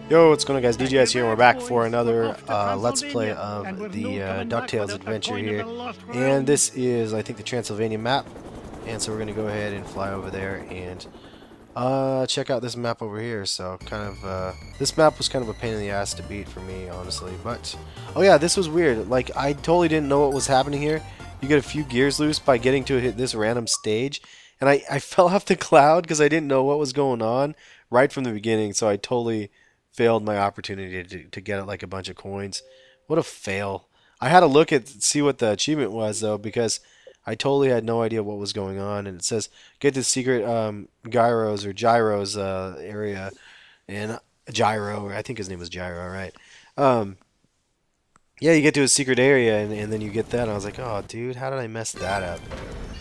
Yo, what's going on, guys? DJS here, and we're back for another Let's Play of the DuckTales adventure here. And this is, I think, the Transelvania map. And so we're going to go ahead and fly over there and check out this map over here. So, this map was kind of a pain in the ass to beat for me, honestly. But, oh yeah, this was weird. Like, I totally didn't know what was happening here. You get a few gears loose by getting to hit this random stage. And I fell off the cloud because I didn't know what was going on right from the beginning. So I totally failed my opportunity to get like a bunch of coins. What a fail. I had to look at see what the achievement was though, because I totally had no idea what was going on. And it says get the secret gyros area, and Gyro, I think his name was Gyro, right? um, yeah, you get to a secret area, and then you get that, and I was like, oh dude, how did I mess that up?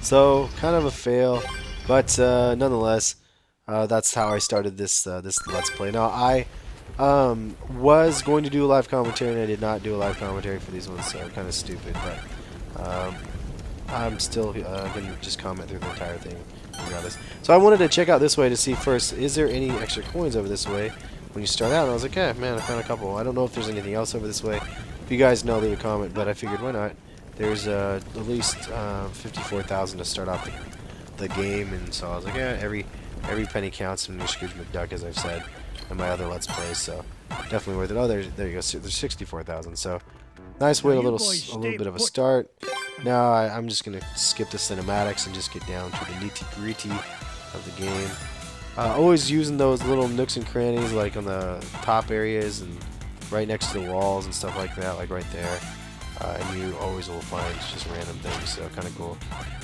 So kind of a fail, but nonetheless, that's how I started this Let's Play. Now I was going to do a live commentary, and I did not do a live commentary for these ones, so kind of stupid, but I'm still going to just comment through the entire thing regardless. So I wanted to check out this way to see first, is there any extra coins over this way when you start out? And I was like, yeah, man, I found a couple. I don't know if there's anything else over this way. If you guys know, leave a comment, but I figured, why not? There's at least 54,000 to start off the game, and so I was like, yeah, every penny counts when you're Scrooge McDuck, as I've said in my other Let's Plays, so definitely worth it. Oh, there you go. There's 64,000. So nice way, a little bit of a start. Now I'm just gonna skip the cinematics and just get down to the nitty-gritty of the game. Always using those little nooks and crannies, like on the top areas and right next to the walls and stuff like that, like right there. And you always will find just random things, so kind of cool.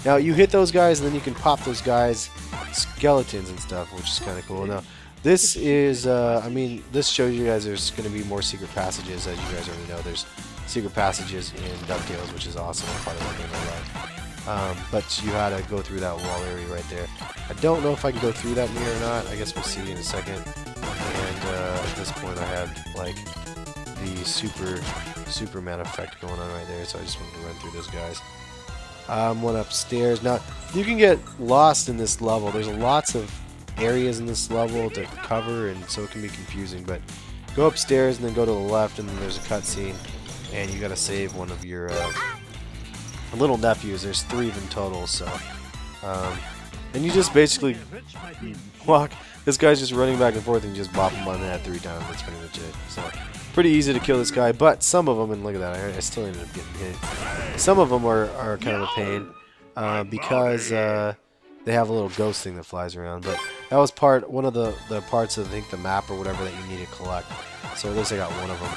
Now you hit those guys, and then you can pop those guys skeletons and stuff, which is kind of cool. Now this is, I mean, this shows you guys there's going to be more secret passages, as you guys already know. There's secret passages in DuckTales, which is awesome. I'm part of that game I love. But you had to go through that wall area right there. I don't know if I can go through that near or not. I guess we'll see in a second. And at this point I had like the Superman effect going on right there, so I just wanted to run through those guys. One upstairs. Now you can get lost in this level. There's lots of areas in this level to cover, and so it can be confusing, but go upstairs and then go to the left, and then there's a cutscene, and you gotta save one of your little nephews. There's 3 of them total, so and you just basically walk. This guy's just running back and forth, and you just bop him on the head 3 times. That's pretty much it. So pretty easy to kill this guy, but some of them, and look at that, I still ended up getting hit. Some of them are kind of a pain because they have a little ghost thing that flies around, but that was one of the parts of, I think, the map or whatever that you need to collect. So at least I got one of them.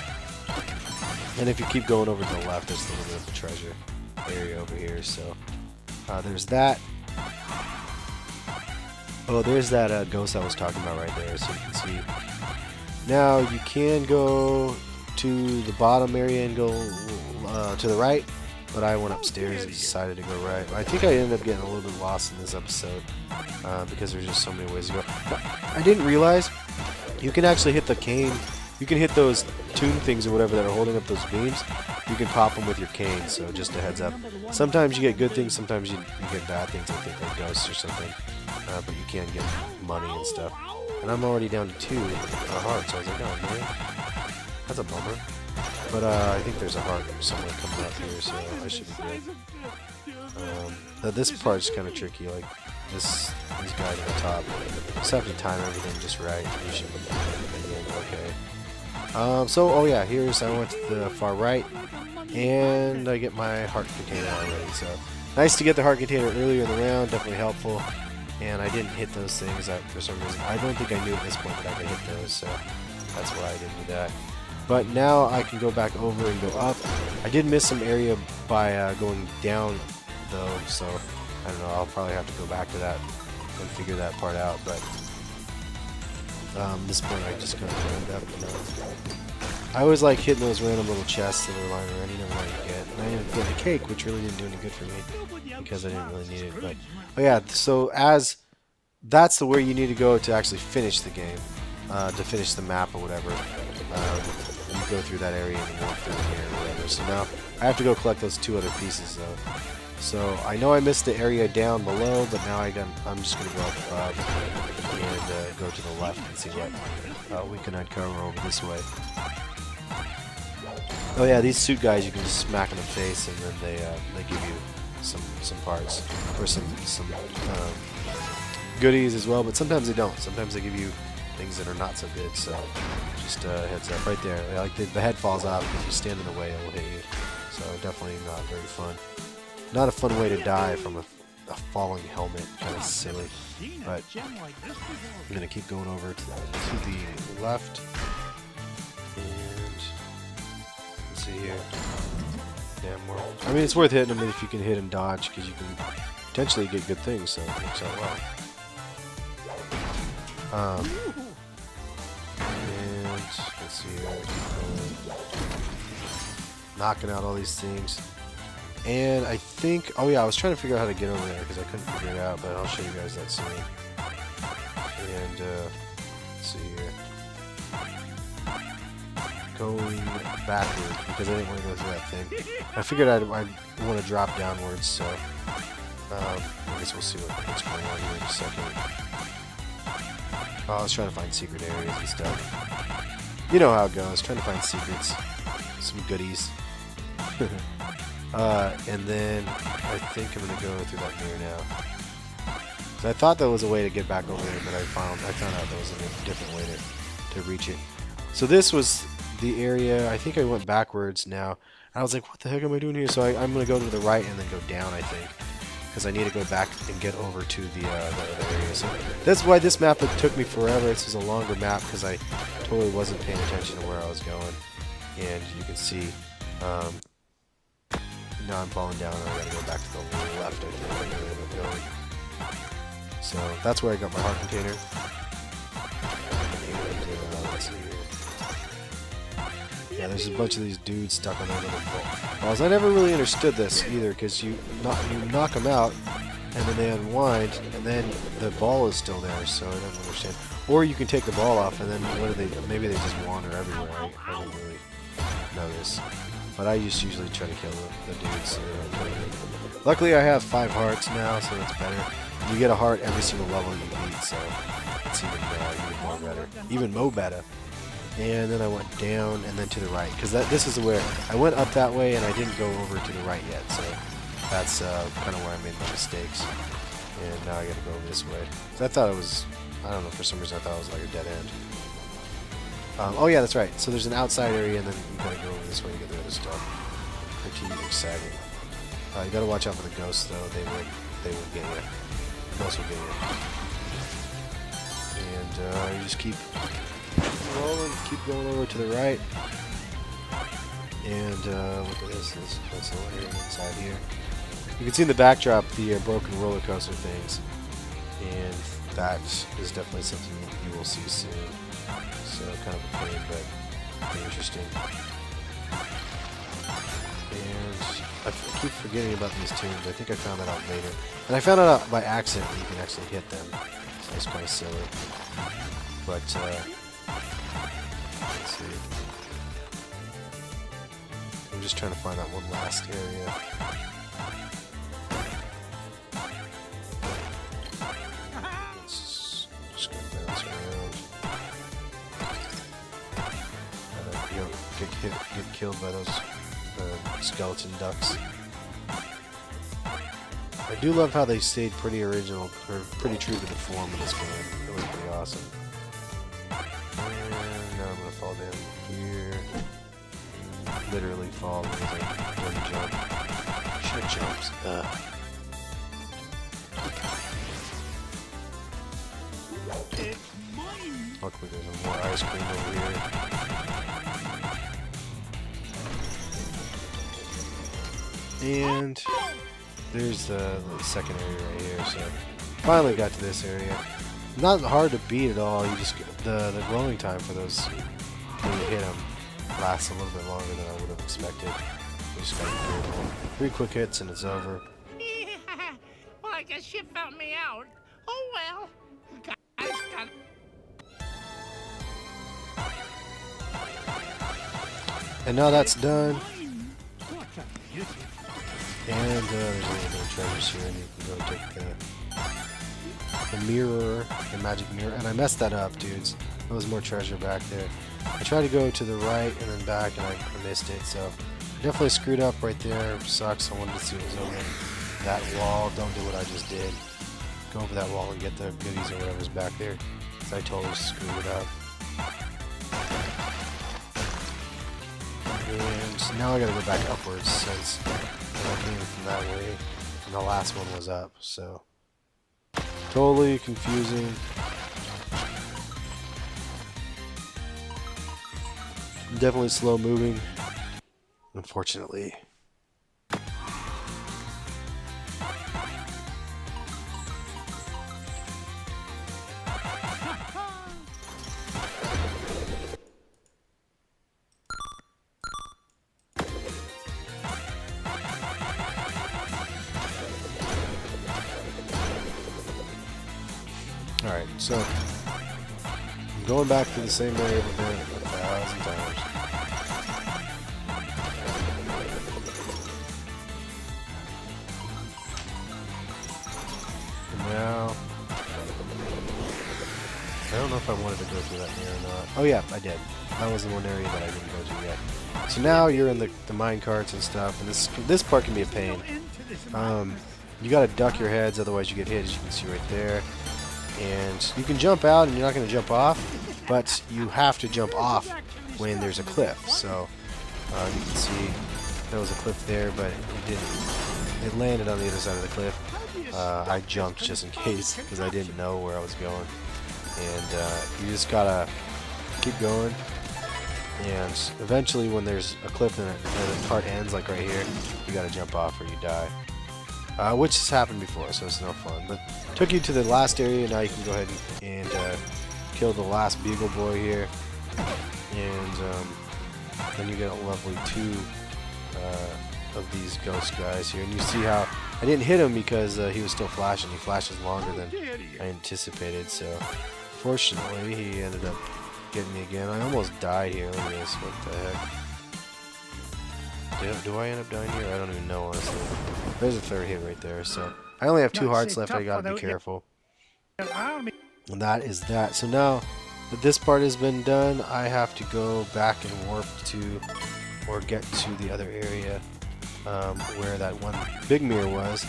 And if you keep going over to the left, there's a little bit of a treasure area over here. So there's that. Oh, there's that ghost I was talking about right there, so you can see. Now you can go to the bottom area and go to the right, but I went upstairs and decided to go right. I think I ended up getting a little bit lost in this episode because there's just so many ways to go. I didn't realize you can actually hit the cane. You can hit those tune things or whatever that are holding up those beams. You can pop them with your cane, so just a heads up. Sometimes you get good things, sometimes you get bad things, I think, like ghosts or something. But you can get money and stuff. And I'm already down to 2 hearts, so I was like, oh man, that's a bummer. But I think there's a heart somewhere coming up here, so I should be good. This part's kind of tricky, like this guy at the top. Just have to time everything just right. You should be okay. So, oh yeah, I went to the far right, and I get my heart container already. So nice to get the heart container earlier in the round, definitely helpful. And I didn't hit those things for some reason. I don't think I knew at this point that I could hit those, so that's why I didn't do that. But now I can go back over and go up. I did miss some area by going down, though, so I don't know. I'll probably have to go back to that and figure that part out. But this point I just kind of ended up. I always like hitting those random little chests that are lying around. You never know what you get. And I ended up getting a cake, which really didn't do any good for me because I didn't really need it. But oh yeah, so that's the way you need to go to actually finish the game, to finish the map or whatever. You go through that area and walk through here or whatever. So now I have to go collect those 2 other pieces though. So I know I missed the area down below, but now I'm just going to go up above and go to the left and see what we can uncover over this way. Oh yeah, these suit guys you can just smack in the face and then they give you some parts or some goodies as well. But sometimes they don't. Sometimes they give you things that are not so good. So just heads up right there. Like the head falls off if you stand in the way, it will hit you. So definitely not very fun. Not a fun way to die from a falling helmet. Kind of silly. But I'm gonna keep going over to the left. And let's see here. Yeah, more. I mean, it's worth hitting them if you can hit and dodge, because you can potentially get good things. So it works out well. And let's see here. Knocking out all these things. And I think, oh yeah, I was trying to figure out how to get over there because I couldn't figure it out, but I'll show you guys that soon. And let's see here. Going backwards because I didn't want to go through that thing. I figured I'd want to drop downwards, so I guess we'll see what's going on here in a second. Oh, I was trying to find secret areas and stuff. You know how it goes, trying to find secrets, some goodies. And then I think I'm gonna go through that mirror now. So I thought that was a way to get back over there, but I found out there was a different way to reach it. So this was the area. I think I went backwards now. I was like, what the heck am I doing here? So I'm gonna go to the right and then go down, I think, because I need to go back and get over to the other area. So that's why this map took me forever. This is a longer map because I totally wasn't paying attention to where I was going. And you can see. Now I'm falling down and I gotta go back to the left, I think, where I ended up going. So that's where I got my heart container. And, let's see here. Yeah, there's a bunch of these dudes stuck on their little balls. I never really understood this either, because you knock them out, and then they unwind, and then the ball is still there, so I don't understand. Or you can take the ball off, and then what do they? Maybe they just wander everywhere. I don't really know this. But I just usually try to kill the dudes. Luckily I have 5 hearts now, so it's better. You get a heart every single level you beat, so it's even more better. Even more better. And then I went down and then to the right, because this is where I went up that way and I didn't go over to the right yet, so that's kind of where I made my mistakes. And now I gotta go over this way. So I thought it was, I don't know, for some reason I thought it was like a dead end. Oh yeah, that's right. So there's an outside area, and then you gotta go over this way to get the other stuff. Pretty exciting. You gotta watch out for the ghosts, though. They will get you. The ghosts will get you. And you just keep rolling, keep going over to the right. And look at this. That's the area inside here. You can see in the backdrop the broken roller coaster things, and that is definitely something you will see soon. So kind of a pain, but pretty interesting. And I keep forgetting about these tunes. I think I found that out later. And I found it out by accident that you can actually hit them. So it's kind of silly. But, let's see. I'm just trying to find that one last area. Let's just go bounce around. Get killed by those skeleton ducks. I do love how they stayed pretty original, or pretty true to the form of this game. It was pretty awesome. And now I'm gonna fall down here. Literally fall because I didn't jump. Should have jumped. Luckily there's more ice cream over here. And there's the second area right here, so finally got to this area. Not hard to beat at all. You just the glowing time for those when you hit them lasts a little bit longer than I would have expected. You just gotta be careful. 3 quick hits and it's over. Well, I guess you found me out. Oh well. Guys got. And now that's done. And there's a little bit of treasures here, and you can go take the mirror, the magic mirror. And I messed that up, dudes. There was more treasure back there. I tried to go to the right and then back, and I missed it. So definitely screwed up right there. Sucks. I wanted to see what was over that wall. Don't do what I just did. Go over that wall and get the goodies or whatever's back there. I totally screwed it up. And now I gotta go back upwards since I came from that way and the last one was up, so totally confusing. Definitely slow moving, unfortunately. Alright, so I'm going back to the same area I've been 1,000 times. And now I don't know if I wanted to go through that mirror or not. Oh yeah, I did. That was the one area that I didn't go to yet. So now you're in the mine carts and stuff, and this part can be a pain. You gotta duck your heads, otherwise you get hit, as you can see right there. And you can jump out and you're not going to jump off, but you have to jump off when there's a cliff. So you can see there was a cliff there, but it didn't. It landed on the other side of the cliff. I jumped just in case because I didn't know where I was going. And you just gotta keep going. And eventually, when there's a cliff and the part ends, like right here, you gotta jump off or you die. Which has happened before, so it's no fun. But took you to the last area. Now you can go ahead and kill the last beagle boy here, and then you get a lovely 2 of these ghost guys here. And you see how I didn't hit him because he was still flashing. He flashes longer than I anticipated. So fortunately, he ended up getting me again. I almost died here. Look at this. What the heck? Do I end up dying here? I don't even know, honestly. There's a 3rd hit right there, so I only have 2 hearts left. I gotta be careful. And that is that. So now that this part has been done, I have to go back and warp to, or get to the other area where that one big mirror was,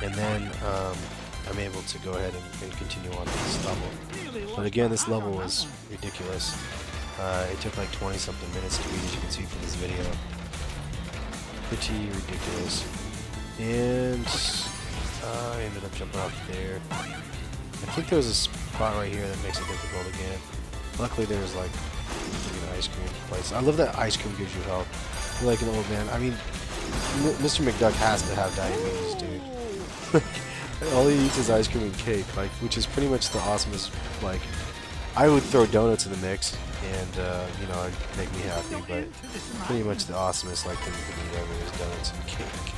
and then I'm able to go ahead and continue on to this level. But again, this level was ridiculous. It took like 20-something minutes to beat, as you can see from this video. Pretty ridiculous. And I ended up jumping off there. I think there was a spot right here that makes it difficult again. Luckily there's like an ice cream place. I love that ice cream gives you health. You're like an old man. I mean, Mr. McDuck has to have diabetes, dude. All he eats is ice cream and cake, like, which is pretty much the awesomest. Like, I would throw donuts in the mix, and you know, it'd make me happy. But pretty much the awesomest like thing you can eat ever is donuts and cake.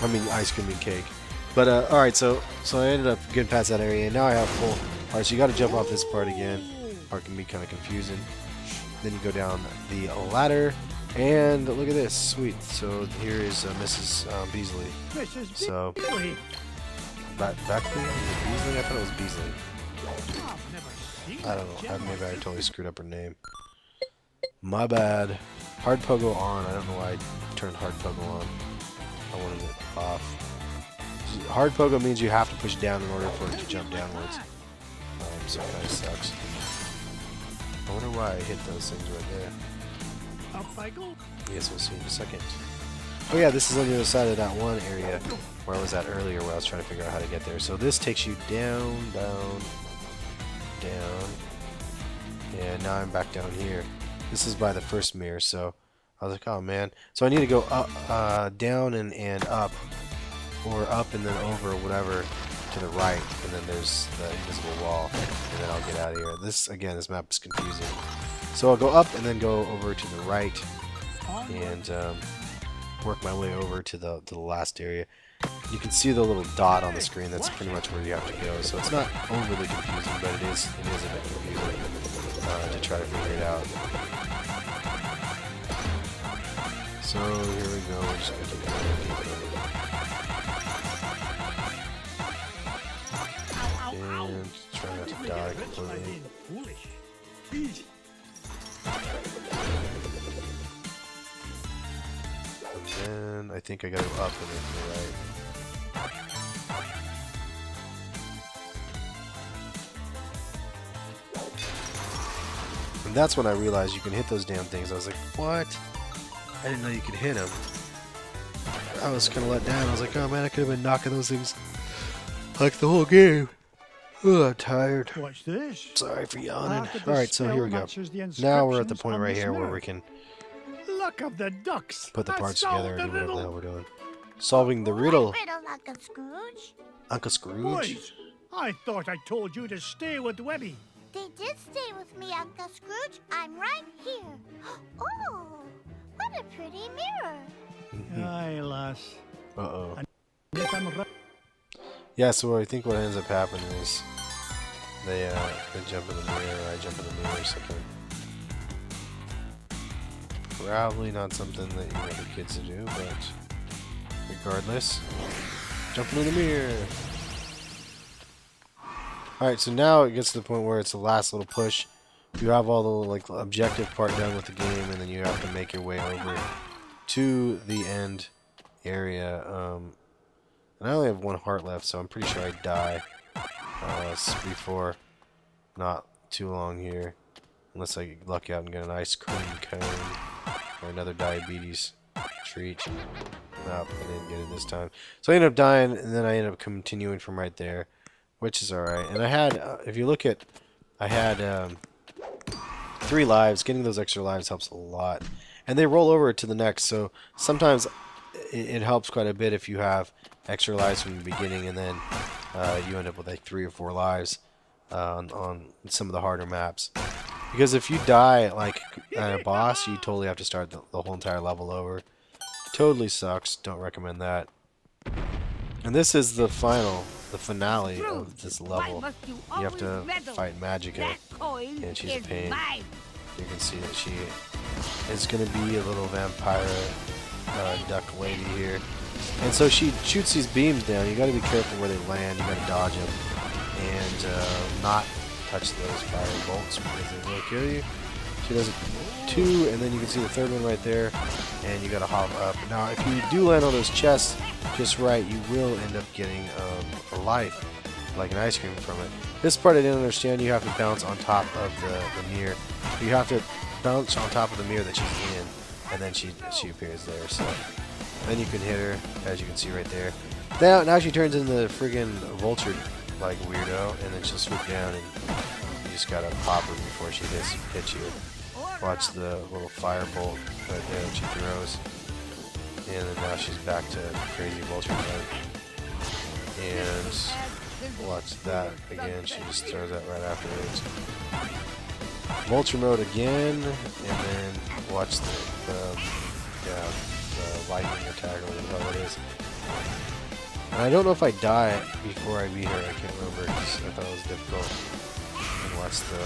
I mean, ice cream and cake. But all right, so I ended up getting past that area, and now I have full. All right, so you got to jump off this part again. Part can be kind of confusing. Then you go down the ladder, and look at this, sweet. So here is Mrs. Beasley. So back there, Beasley. I thought it was Beasley. I don't know. Maybe I totally screwed up her name. My bad. Hard pogo on. I don't know why I turned hard pogo on. I wanted it off. Hard pogo means you have to push down in order for it to jump downwards. So it kind of sucks. I wonder why I hit those things right there. I guess we'll see in a second. Oh yeah, this is on the other side of that one area where I was at earlier, where I was trying to figure out how to get there. So this takes you down, down, down, and now I'm back down here. This is by the first mirror, so I was like, oh man. So I need to go up, down and up, or up and then over, whatever, to the right, and then there's the invisible wall, and then I'll get out of here. This, again, this map is confusing. So I'll go up and then go over to the right, and work my way over to the last area. You can see the little dot on the screen. That's pretty much where you have to go. So it's not overly confusing, but it is a bit confusing to try to figure it out. So here we go. We're just gonna keep going. And try not to die completely. And then I think I gotta go up and then to the right. And that's when I realized you can hit those damn things. I was like, what? I didn't know you could hit them. I was kind of let down. I was like, oh man, I could have been knocking those things like the whole game. Oh, I'm tired. What's this? Sorry for yawning. Alright, so here we go. Now we're at the point right here where we can Look of the ducks. put the I parts solved together and do the whatever the hell riddle. we're doing. Solving the riddle. Riddle, Uncle Scrooge. Uncle Scrooge? Boys, I thought I told you to stay with Webby. They did stay with me, Uncle Scrooge. I'm right here. Oh, what a pretty mirror. Aye, lass. Uh-oh. If I'm right, Yeah, so I think what ends up happening is they jump in the mirror, I jump in the mirror or something. Probably not something that you want the kids to do, but regardless, jumping in the mirror. Alright, so now it gets to the point where it's the last little push. You have all the like objective part done with the game, and then you have to make your way over to the end area. And I only have one heart left, so I'm pretty sure I die before not too long here. Unless I get lucky out and get an ice cream cone or another diabetes treat. Nope, I didn't get it this time. So I ended up dying, and then I ended up continuing from right there, which is alright. And I had, if you look at, I had 3 lives. Getting those extra lives helps a lot. And they roll over to the next, so sometimes it helps quite a bit if you have extra lives from the beginning, and then you end up with like 3 or 4 lives on some of the harder maps. Because if you die like at a boss, you totally have to start the whole entire level over. Totally sucks. Don't recommend that. And this is the finale of this level. You have to fight Magica, and she's a pain. You can see that she is going to be a little vampire duck lady here. And so she shoots these beams down. You got to be careful where they land. You got to dodge them and not touch those fire bolts because they will kill you. She does it 2, and then you can see the 3rd one right there, and you got to hop up. Now, if you do land on those chests just right, you will end up getting a life, like an ice cream from it. This part I didn't understand. You have to bounce on top of the mirror. You have to bounce on top of the mirror that she's in, and then she appears there. So then you can hit her, as you can see right there. Now she turns into the friggin' vulture like weirdo, and then she'll swoop down, and you just gotta pop her before she hits you. Watch the little fire bolt right there that she throws, and then now she's back to crazy vulture mode. And watch that again. She just throws that right afterwards. Vulture mode again, and then watch the lightning attack or whatever the hell it is. And I don't know if I die before I beat her. I can't remember because I thought it was difficult. And watch the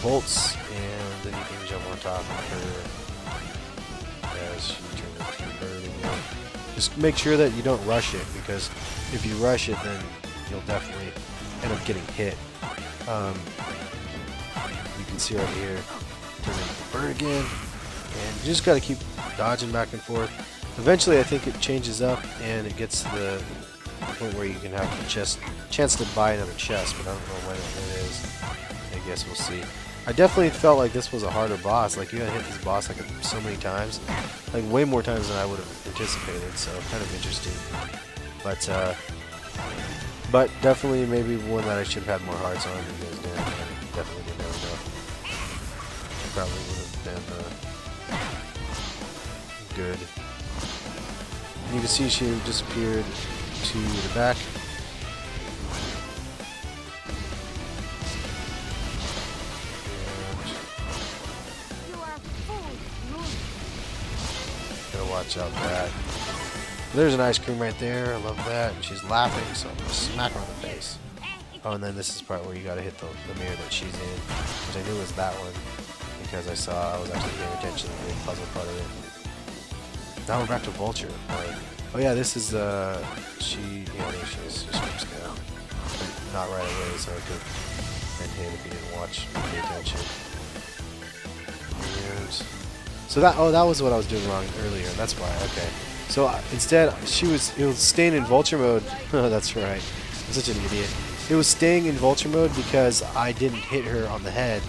bolts, and then you can jump on top of her as she turns into a bird again. Just make sure that you don't rush it, because if you rush it, then you'll definitely end up getting hit. You can see right here, turn into a bird again, and you just got to keep dodging back and forth. Eventually, I think it changes up, and it gets to the point where you can have a chance to buy another chest, but I don't know when it is. I guess we'll see. I definitely felt like this was a harder boss. Like, you gotta hit this boss like so many times, like way more times than I would have anticipated. So kind of interesting, but definitely maybe one that I should have had more hearts on, because I definitely didn't have enough. Probably would have been good. And you can see she disappeared to the back. Gotta watch out that. There's an ice cream right there. I love that. And she's laughing, so I'm gonna smack her on the face. Oh, and then this is the part where you gotta hit the mirror that she's in, which I knew was that one because I was actually paying attention to the puzzle part of it. Now we're back to Vulture. Oh yeah, this is she. Yeah, there she is. Just now. But not right away, so I could been hit if you didn't watch, pay attention. And so that was what I was doing wrong earlier. That's why. Okay. So instead, it was staying in Vulture mode. That's right. I'm such an idiot. It was staying in Vulture mode because I didn't hit her on the head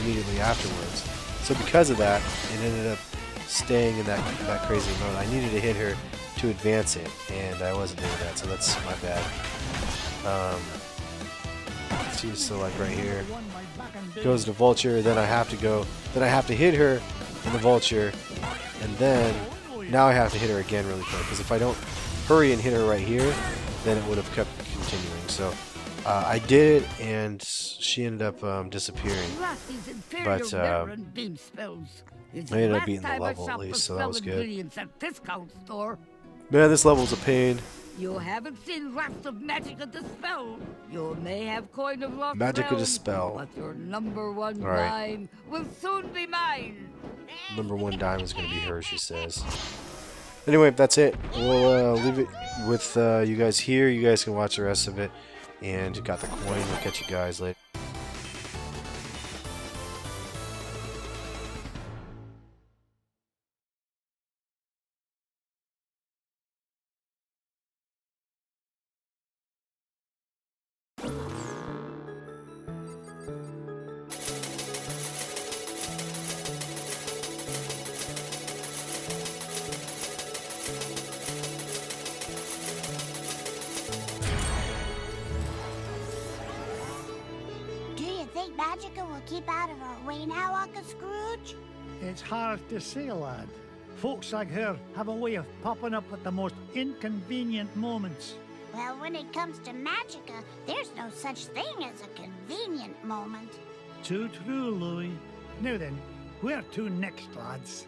immediately afterwards. So because of that, it ended up staying in that crazy mode. I needed to hit her to advance it, and I wasn't doing that, so that's my bad. She's still like right here. Goes to Vulture, then I have to hit her in the Vulture, and then now I have to hit her again really quick, because if I don't hurry and hit her right here, then it would have kept continuing. So I did it, and she ended up disappearing. But I ended up beating the level at least, so that was good. Man, this level's a pain. You haven't seen lots of Magica Dispel. You may have coin of lost Magica realms, Dispel. but your number one Right. dime will soon be mine. Number one dime is going to be hers, she says. Anyway, that's it. We'll leave it with you guys here. You guys can watch the rest of it. And got the coin. We'll catch you guys later. Think Magica will keep out of our way now, Uncle Scrooge? It's hard to say, lad. Folks like her have a way of popping up at the most inconvenient moments. Well, when it comes to Magica, there's no such thing as a convenient moment. Too true, Louis. Now then, where to next, lads?